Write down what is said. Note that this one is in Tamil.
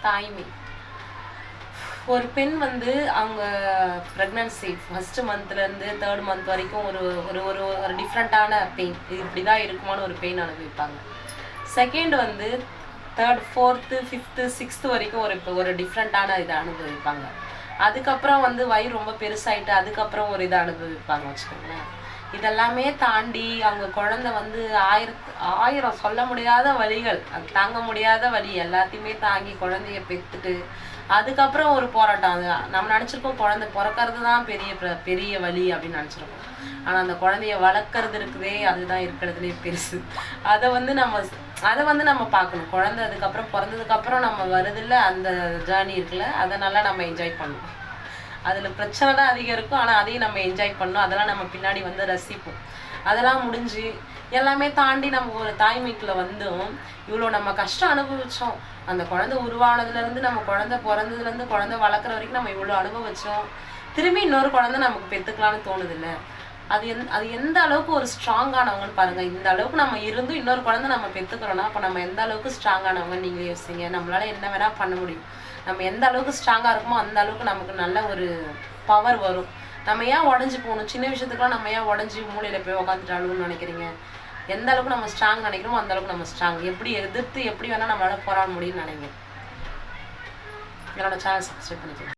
தாய்மை. ஒரு பெண் வந்து அவங்க ப்ரெக்னன்சி ஃபர்ஸ்ட் மந்த்லேருந்து 3rd மந்த் வரைக்கும் ஒரு ஒரு ஒரு ஒரு டிஃப்ரெண்ட்டான பெயின், இது இப்படி தான் இருக்குமான்னு ஒரு பெயின் அனுபவிப்பாங்க. செகண்ட் வந்து 3rd 4th 5th 6th வரைக்கும் ஒரு டிஃப்ரெண்ட்டான இதை அனுபவிப்பாங்க. அதுக்கப்புறம் வந்து வயிறு ரொம்ப பெருசாயிட்டு அதுக்கப்புறம் ஒரு இதை அனுபவிப்பாங்க வச்சுக்கோங்களேன். இதெல்லாமே தாண்டி அவங்க குழந்தை வந்து ஆயிரம் சொல்ல முடியாத வலிகள், அது தாங்க முடியாத வலி எல்லாத்தையுமே தாங்கி குழந்தைய பெற்றுட்டு அதுக்கப்புறம் ஒரு போராட்டம். அது நம்ம நினச்சிருக்கோம் குழந்தை பிறக்கிறது தான் பெரிய வலி அப்படின்னு நினச்சிருக்கோம். ஆனால் அந்த குழந்தைய வளர்க்குறது இருக்குதே, அதுதான் இருக்கிறதுலே பெருசு. அதை வந்து நம்ம பார்க்கணும். குழந்தை அதுக்கப்புறம் பிறந்ததுக்கப்புறம் நம்ம வருதில்ல அந்த ஜேர்னி இருக்குல்ல, அதை நல்லா நம்ம என்ஜாய் பண்ணணும். அதில் பிரச்சனை தான் அதிகம் இருக்கும், ஆனால் அதையும் நம்ம என்ஜாய் பண்ணணும். அதெல்லாம் நம்ம பின்னாடி வந்து ரசிப்போம். அதெல்லாம் முடிஞ்சு எல்லாமே தாண்டி நம்ம ஒரு தாய்மைக்குள்ளே வந்தும் இவ்வளோ நம்ம கஷ்டம் அனுபவித்தோம். அந்த குழந்தை உருவானதுலேருந்து நம்ம குழந்தை பிறந்ததுலேருந்து குழந்தை வளர்க்குற வரைக்கும் நம்ம இவ்வளோ அனுபவித்தோம். திரும்பி இன்னொரு குழந்தை நமக்கு பெற்றுக்கலான்னு தோணுதில்ல. அது எந்த அளவுக்கு ஒரு ஸ்ட்ராங்கானவங்கன்னு பாருங்கள். இந்த அளவுக்கு நம்ம இருந்தும் இன்னொரு குழந்தை நம்ம பெற்றுக்கிறோன்னா அப்போ நம்ம எந்த அளவுக்கு ஸ்ட்ராங்கானவங்கன்னு நீங்களே யோசிங்க. நம்மளால் என்ன வேணால் பண்ண முடியும். நம்ம எந்த அளவுக்கு ஸ்ட்ராங்காக இருக்குமோ அந்த அளவுக்கு நமக்கு நல்ல ஒரு பவர் வரும். நம்ம ஏன் உடஞ்சி போகணும்? சின்ன விஷயத்துக்குலாம் நம்ம ஏன் உடஞ்சி மூலையில் போய் உட்காந்துட்டாலும்னு நினைக்கிறீங்க? எந்த அளவுக்கு நம்ம ஸ்ட்ராங் நினைக்கிறோமோ அந்த அளவுக்கு நம்ம ஸ்ட்ராங். எப்படி எதிர்த்து எப்படி வேணால் நம்மளால் போராட முடியும்னு நினைங்க. என்னோட சேனல் சப்ஸ்கிரைப் பண்ணிக்கிறேன்.